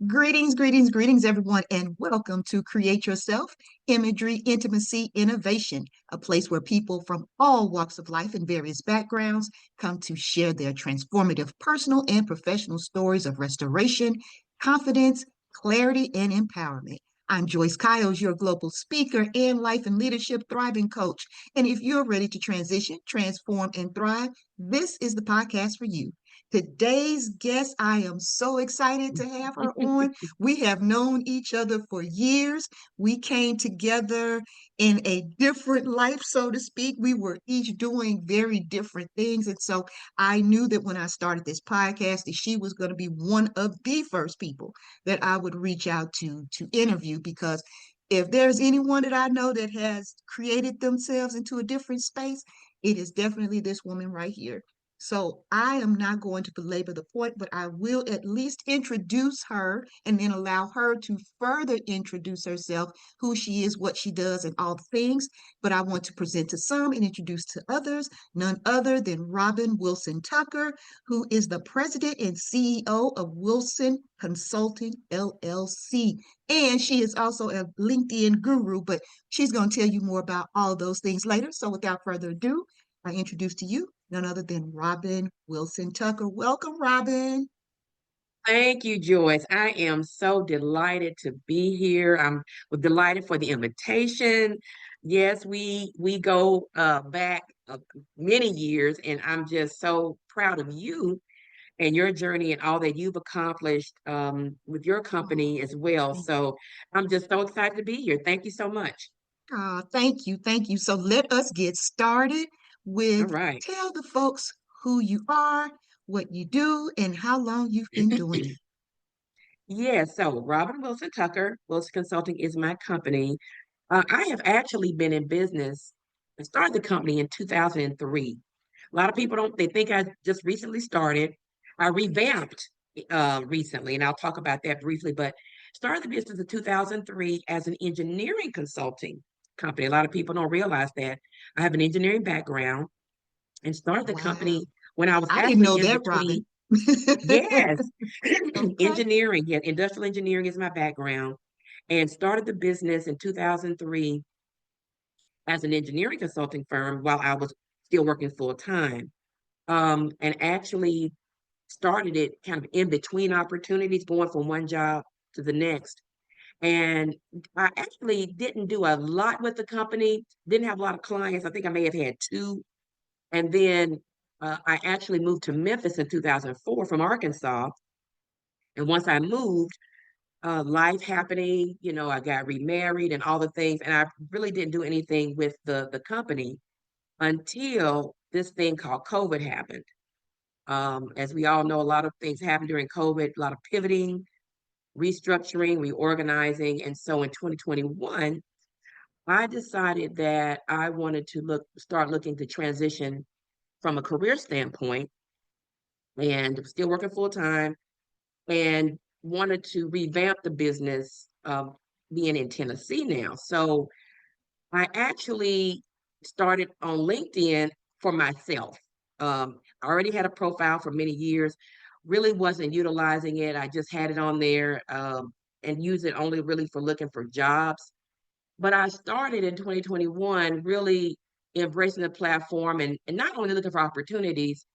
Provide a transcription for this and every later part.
Greetings, greetings, greetings, everyone, and welcome to Create Yourself Imagery, Intimacy, Innovation, a place where people from all walks of life and various backgrounds come to share their transformative personal and professional stories of restoration, confidence, clarity, and empowerment. I'm Joyce Kiles, your global speaker and life and leadership thriving coach. And if you're ready to transition, transform, and thrive, this is the podcast for you. Today's guest, I am so excited to have her on. We have known each other for years. We came together in a different life, so to speak. We were each doing very different things. And so I knew that when I started this podcast, that she was going to be one of the first people that I would reach out to interview because if there's anyone that I know that has created themselves into a different space, it is definitely this woman right here. So I am not going to belabor the point, but I will at least introduce her and then allow her to further introduce herself, who she is, what she does, and all the things. But I want to present to some and introduce to others, none other than Robin Wilson Tucker, who is the president and CEO of Wilson Consulting LLC. And she is also a LinkedIn guru, but she's going to tell you more about all those things later. So without further ado, I introduce to you none other than Robin Wilson Tucker. Welcome, Robin. Thank you, Joyce. I am so delighted to be here. I'm delighted for the invitation. Yes, we go back many years, and I'm just so proud of you and your journey and all that you've accomplished with your Oh, company as well. thank So I'm just so excited to be here. Thank you so much. thank you, thank you. So let us get started All with right. tell the folks who you are, what you do, and how long you've been doing it. Yeah, so Robin Wilson Tucker, Wilson Consulting is my company. I have actually been in business. I started the company in 2003. A lot of people don't, they think I just recently started. I revamped recently, and I'll talk about that briefly, but started the business in 2003 as an engineering consulting company. A lot of people don't realize that. I have an engineering background and started the Wow, company when I was I didn't actually know in that, between. Robin. Yes, Okay. engineering, yeah, industrial engineering is my background, and started the business in 2003 as an engineering consulting firm while I was still working full time. And actually started it kind of in between opportunities, going from one job to the next. And I actually didn't do a lot with the company, didn't have a lot of clients. I think I may have had two. And then I actually moved to Memphis in 2004 from Arkansas. And once I moved, life happening, I got remarried and all the things. And I really didn't do anything with the company until this thing called COVID happened. As we all know, a lot of things happened during COVID, a lot of pivoting, restructuring, reorganizing. And so in 2021, I decided that I wanted to start looking to transition from a career standpoint and still working full time and wanted to revamp the business being in Tennessee now. So I actually started on LinkedIn for myself. I already had a profile for many years, really wasn't utilizing it. I just had it on there and use it only really for looking for jobs. But I started in 2021 really embracing the platform and not only looking for opportunities,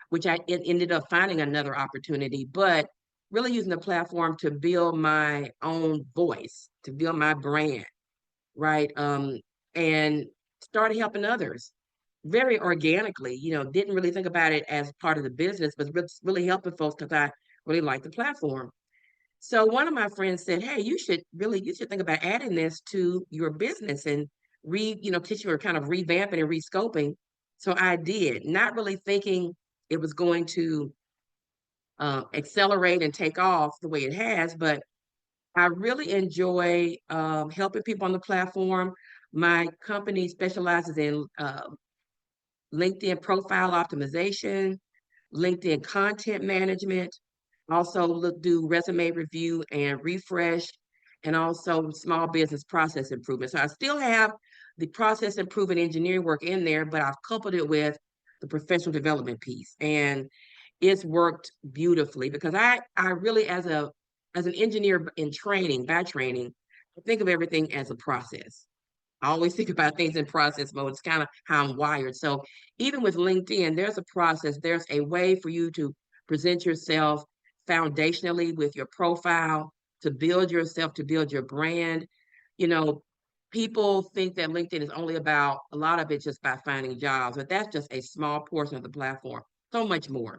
which ended up finding another opportunity, but really using the platform to build my own voice, to build my brand, right? And started helping others very organically, didn't really think about it as part of the business, but really helping folks because I really like the platform. So one of my friends said, "Hey, you should think about adding this to your business and teach you or kind of revamping and rescoping." So I did, not really thinking it was going to accelerate and take off the way it has, but I really enjoy helping people on the platform. My company specializes in LinkedIn profile optimization, LinkedIn content management, also do resume review and refresh, and also small business process improvement. So I still have the process improvement engineering work in there, but I've coupled it with the professional development piece. And it's worked beautifully because I really as an engineer in training, by training, I think of everything as a process. I always think about things in process mode. It's kind of how I'm wired. So even with LinkedIn, there's a process, there's a way for you to present yourself foundationally with your profile, to build yourself, to build your brand. You know, people think that LinkedIn is only about a lot of it just by finding jobs, but that's just a small portion of the platform. So much more.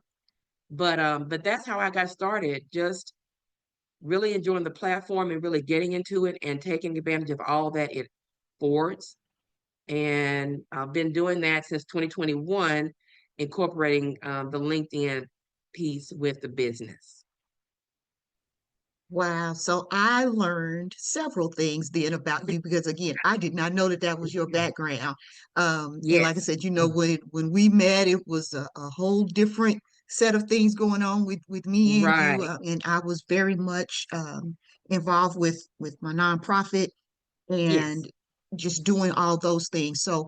But that's how I got started, just really enjoying the platform and really getting into it and taking advantage of all that it affords. And I've been doing that since 2021, incorporating the LinkedIn piece with the business. Wow. So I learned several things then about you because again, I did not know that that was your background. And like I Yes, said, when we met, it was a whole different set of things going on with me and you. right. And I was very much involved with my nonprofit Yes. and just doing all those things. So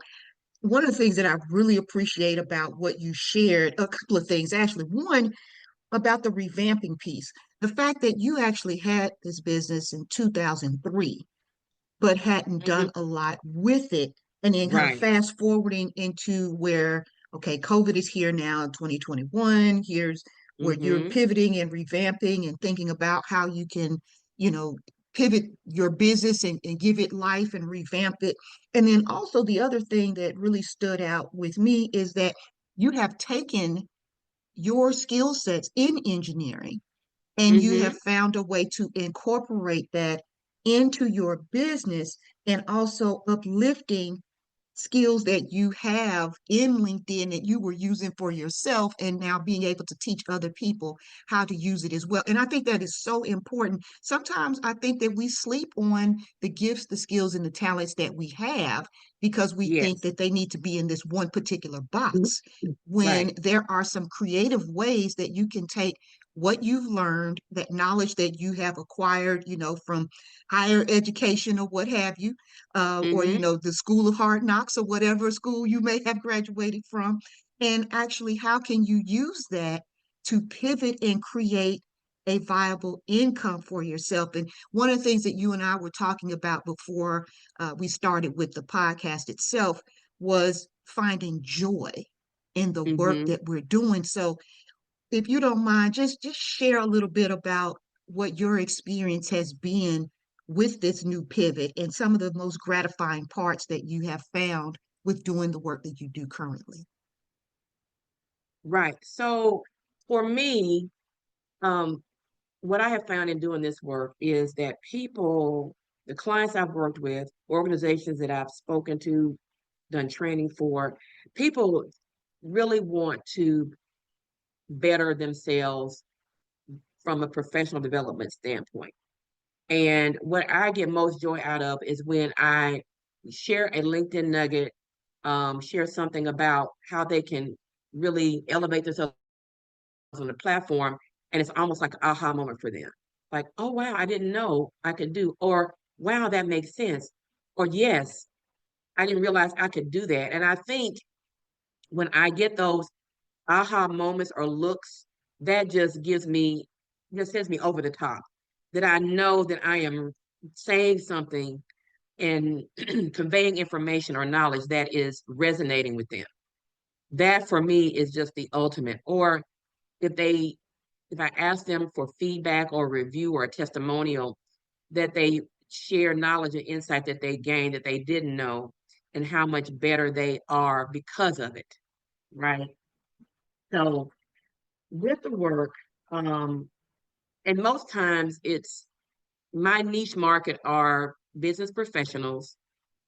one of the things that I really appreciate about what you shared, a couple of things actually. One, about the revamping piece. The fact that you actually had this business in 2003, but hadn't done Hmm. a lot with it. And then kind of Right. fast forwarding into where, okay, COVID is here now in 2021. Here's where you're Hmm. pivoting and revamping and thinking about how you can, you know, pivot your business and give it life and revamp it. And then also the other thing that really stood out with me is that you have taken your skill sets in engineering and you have Hmm. found a way to incorporate that into your business and also uplifting skills that you have in LinkedIn that you were using for yourself and now being able to teach other people how to use it as well. And I think that is so important. Sometimes I think that we sleep on the gifts, the skills, and the talents that we have because we think Yes. that they need to be in this one particular box. When Right. there are some creative ways that you can take what you've learned, that knowledge that you have acquired, from higher education or what have you, or Hmm. the School of Hard Knocks or whatever school you may have graduated from, and actually how can you use that to pivot and create a viable income for yourself. And one of the things that you and I were talking about before we started with the podcast itself was finding joy in the work Hmm. that we're doing. So if you don't mind, just share a little bit about what your experience has been with this new pivot and some of the most gratifying parts that you have found with doing the work that you do currently. Right. So for me, um, what I have found in doing this work is that people, the clients I've worked with, organizations that I've spoken to, done training for, people really want to better themselves from a professional development standpoint. And what I get most joy out of is when I share a LinkedIn nugget, share something about how they can really elevate themselves on the platform. And it's almost like an aha moment for them. Like, oh, wow, I didn't know I could do, or wow, that makes sense. Or yes, I didn't realize I could do that. And I think when I get those aha moments or looks, that just sends me over the top. That I know that I am saying something and conveying information or knowledge that is resonating with them. That for me is just the ultimate. Or if they if I ask them for feedback or review or a testimonial, that they share knowledge and insight that they gained that they didn't know and how much better they are because of it. Right. So with the work, um, and most times it's my niche market are business professionals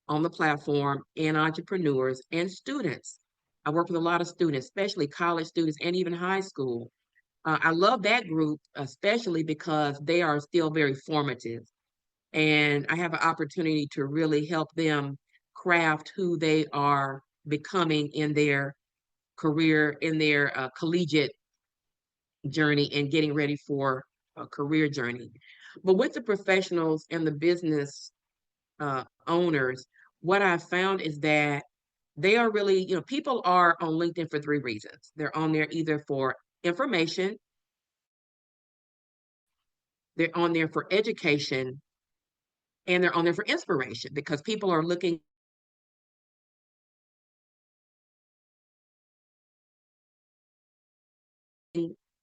on the platform and entrepreneurs and students. I work with a lot of students, especially college students and even high school. I love that group, especially because they are still very formative. And I have an opportunity to really help them craft who they are becoming in their career, in their collegiate journey, and getting ready for a career journey. But with the professionals and the business owners, what I've found is that they are really, people are on LinkedIn for three reasons. They're on there either for information, They're on there for education, and they're on there for inspiration because people are looking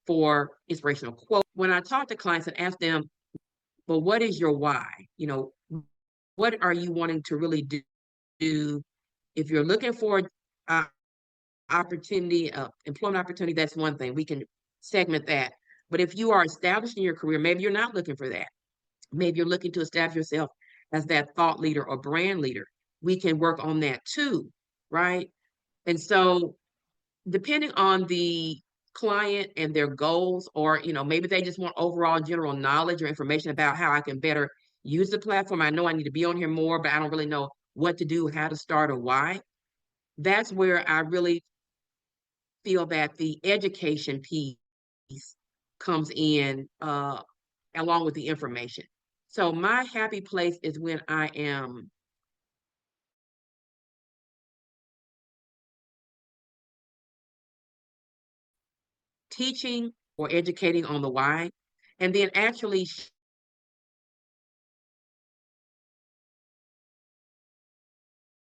for inspirational quotes. When I talk to clients and ask them, well, what is your why? You know, what are you wanting to really do? If you're looking for uh, opportunity, employment opportunity, that's one thing. We can segment that. But if you are established in your career, maybe you're not looking for that. Maybe you're looking to establish yourself as that thought leader or brand leader. We can work on that too, right? And so depending on the client and their goals, or maybe they just want overall general knowledge or information about how I can better use the platform. I know I need to be on here more, but I don't really know what to do, how to start, or why. That's where I really feel that the education piece comes in along with the information. So my happy place is when I am teaching or educating on the why, and then actually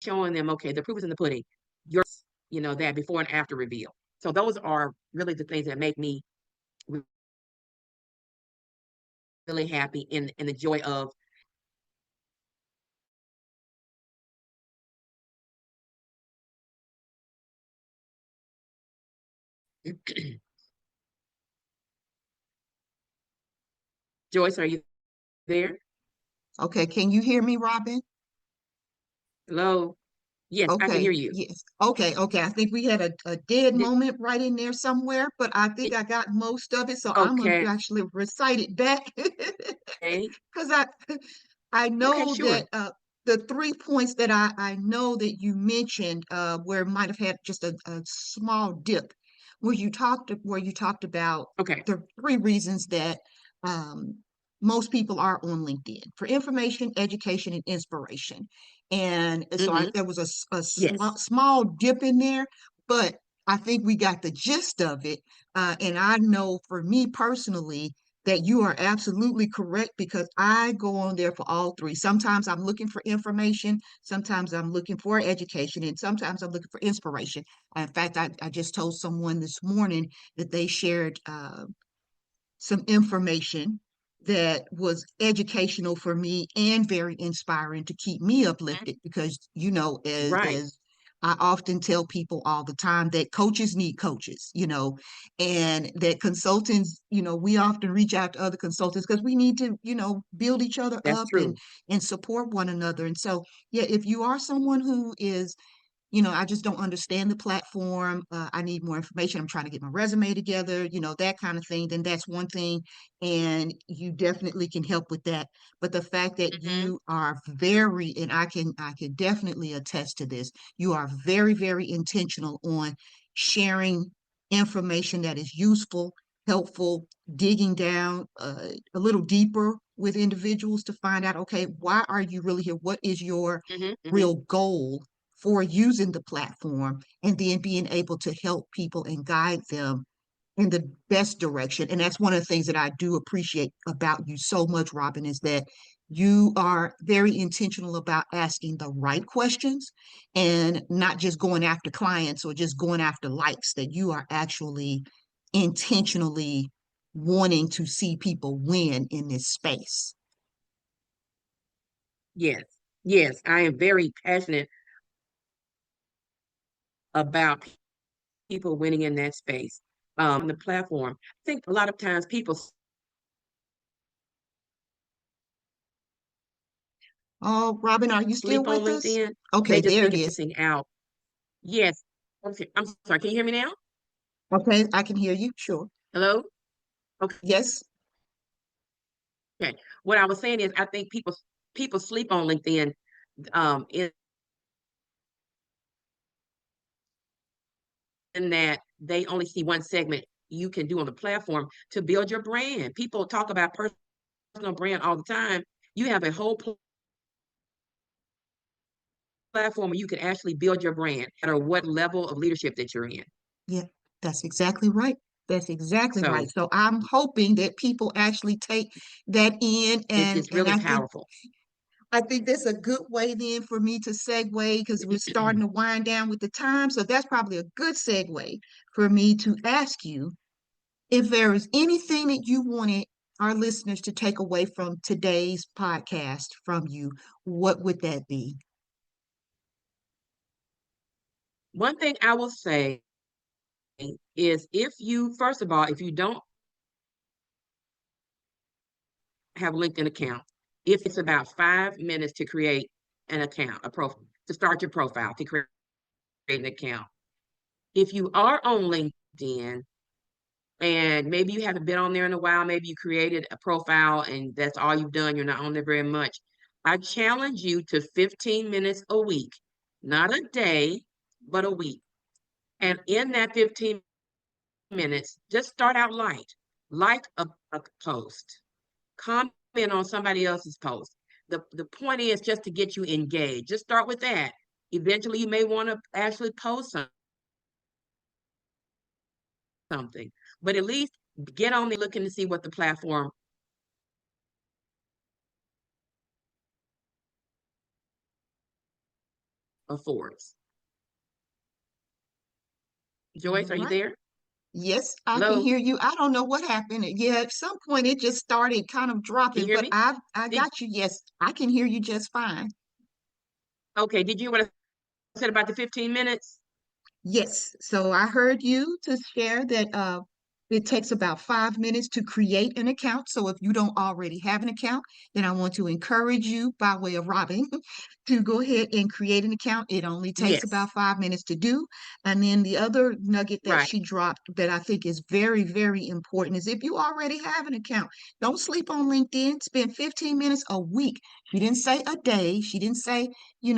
showing them, okay, the proof is in the pudding. Your, that before and after reveal. So those are really the things that make me really happy in the joy of Joyce, are you there? Okay, can you hear me, Robin? Hello? Yes, I can Okay, hear you. yes. Okay. I think we had a dead Did- moment right in there somewhere, but I think I got most of it, so I'm gonna Okay. actually recite it back because I Okay, know sure. that the 3 points that I know that you mentioned where it might have had just a small dip where you talked about Okay. the three reasons that um, most people are on LinkedIn for information, education, and inspiration. And so Mm-hmm. there was a Yes. small dip in there, but I think we got the gist of it. And I know for me personally, that you are absolutely correct because I go on there for all three. Sometimes I'm looking for information, sometimes I'm looking for education, and sometimes I'm looking for inspiration. In fact, I just told someone this morning that they shared some information that was educational for me and very inspiring to keep me Mhm. uplifted because Right. as I often tell people all the time that coaches need coaches, and that consultants, we often reach out to other consultants because we need to, build each other That's up true. and support one another. And so, yeah, if you are someone who is I just don't understand the platform. I need more information. I'm trying to get my resume together, that kind of thing. Then that's one thing. And you definitely can help with that. But the fact that Hmm. you are very, and I can definitely attest to this, you are very, very intentional on sharing information that is useful, helpful, digging down a little deeper with individuals to find out, okay, why are you really here? What is your Hmm. Hmm. real goal for using the platform and then being able to help people and guide them in the best direction. And that's one of the things that I do appreciate about you so much, Robin, is that you are very intentional about asking the right questions and not just going after clients or just going after likes, that you are actually intentionally wanting to see people win in this space. Yes. Yes. I am very passionate about people winning in that space. On the platform, I think a lot of times people Oh, Robin, are you still sleep on with us? LinkedIn. Okay, They just there think it it's is. missing out. Yes. Okay. I'm sorry. Can you hear me now? Okay, I can hear you. Sure. Hello? Okay. Yes. What I was saying is I think people sleep on LinkedIn in that they only see one segment you can do on the platform to build your brand. People talk about personal brand all the time. You have a whole platform where you can actually build your brand, no matter what level of leadership that you're in. Yeah, that's exactly right. That's exactly right. So So I'm hoping that people actually take that in, it's and really I think powerful. that's a good way then for me to segue because we're starting to wind down with the time. So that's probably a good segue for me to ask you if there is anything that you wanted our listeners to take away from today's podcast from you, what would that be? One thing I will say is if you, first of all, if you don't have a LinkedIn account, if it's about 5 minutes to create an account, a profile, to start your profile, to create an account. If you are on LinkedIn and maybe you haven't been on there in a while, maybe you created a profile and that's all you've done, you're not on there very much. I challenge you to 15 minutes a week, not a day, but a week. And in that 15 minutes, just start out light. Like a post, comment on somebody else's post. The point is just to get you engaged. Just start with that. Eventually, you may want to actually post something, but at least get on there looking to see what the platform affords. All Joyce, are you right. there? Yes, I can Hello? hear you. I don't know what happened. Yeah, at some point it just started kind of Can you dropping, hear but me? I Did got you. Yes, I can hear you just fine. okay, did you hear what I said about the 15 minutes? Yes, so I heard you to share that it takes about 5 minutes to create an account. So if you don't already have an account, then I want to encourage you by way of Robin to go ahead and create an account. It only takes Yes, about 5 minutes to do. And then the other nugget that right. she dropped that I think is very, very important is if you already have an account, don't sleep on LinkedIn. Spend 15 minutes a week. She didn't say a day. She didn't say you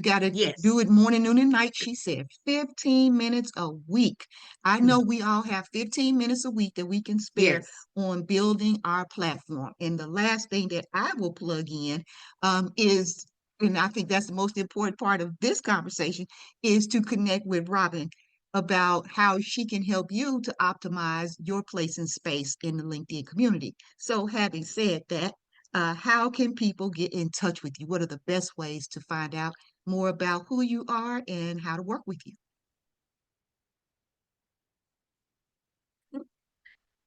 got to do Yes, it morning, noon, and night. She said 15 minutes a week. I know we all have 15 minutes a week that we can spare yes. on building our platform. And the last thing that I will plug in is, and I think that's the most important part of this conversation, is to connect with Robin about how she can help you to optimize your place and space in the LinkedIn community. So, having said that, how can people get in touch with you? What are the best ways to find out more about who you are and how to work with you?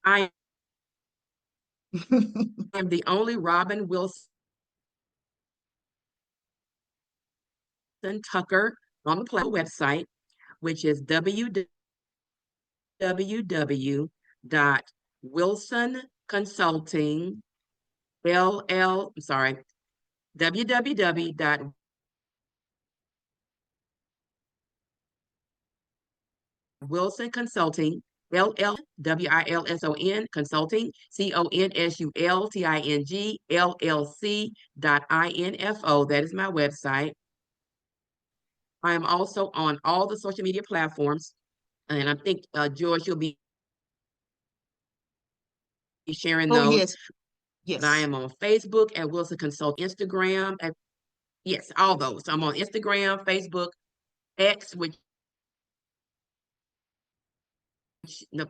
I am the only Robin Wilson Tucker on the website, which is www.wilsonconsulting LL, I'm sorry, www.wilsonconsulting LLWILSON consulting CONSULTING LLC.info. That is my website. I am also on all the social media platforms, and I think George, you'll be sharing Oh, those. yes, But I yes. am on Facebook at Wilson Consult, Instagram at yes, all those. I'm on Instagram, Facebook, X, which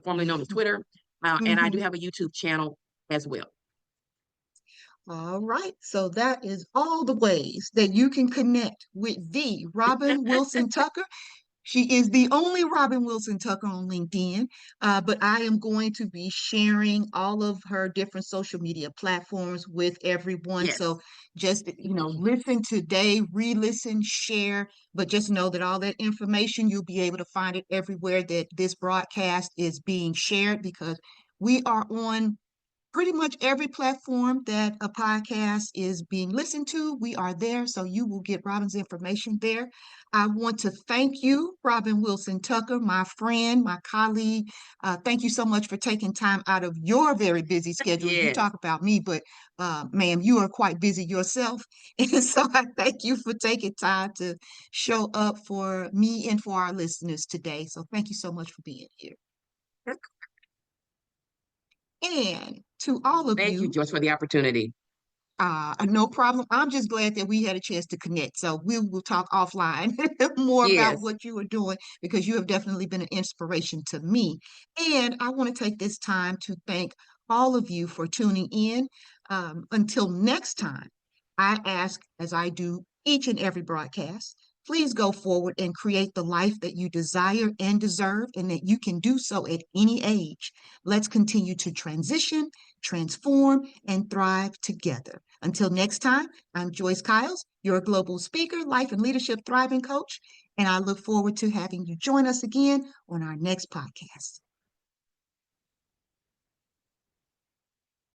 formerly known as Twitter, and I do Mhm. have a YouTube channel as well. All right. So that is all the ways that you can connect with the Robin Wilson Tucker. She is the only Robin Wilson Tucker on LinkedIn, but I am going to be sharing all of her different social media platforms with everyone. So Yes, just, listen today, re-listen, share, but just know that all that information, you'll be able to find it everywhere that this broadcast is being shared because we are on pretty much every platform that a podcast is being listened to. We are there, so you will get Robin's information there. I want to thank you, Robin Wilson Tucker, my friend, my colleague. Thank you so much for taking time out of your very busy schedule. You yes. talk about me, but ma'am, you are quite busy yourself. And so I thank you for taking time to show up for me and for our listeners today. So thank you so much for being here. And to all of Thank you, you, Joyce, for the opportunity. No problem. I'm just glad that we had a chance to connect. So we will talk offline more about Yes. what you are doing because you have definitely been an inspiration to me. And I want to take this time to thank all of you for tuning in. Until next time, I ask, as I do each and every broadcast, please go forward and create the life that you desire and deserve, and that you can do so at any age. Let's continue to transition, transform, and thrive together. Until next time, I'm Joyce Kiles, your global speaker, life and leadership thriving coach, and I look forward to having you join us again on our next podcast.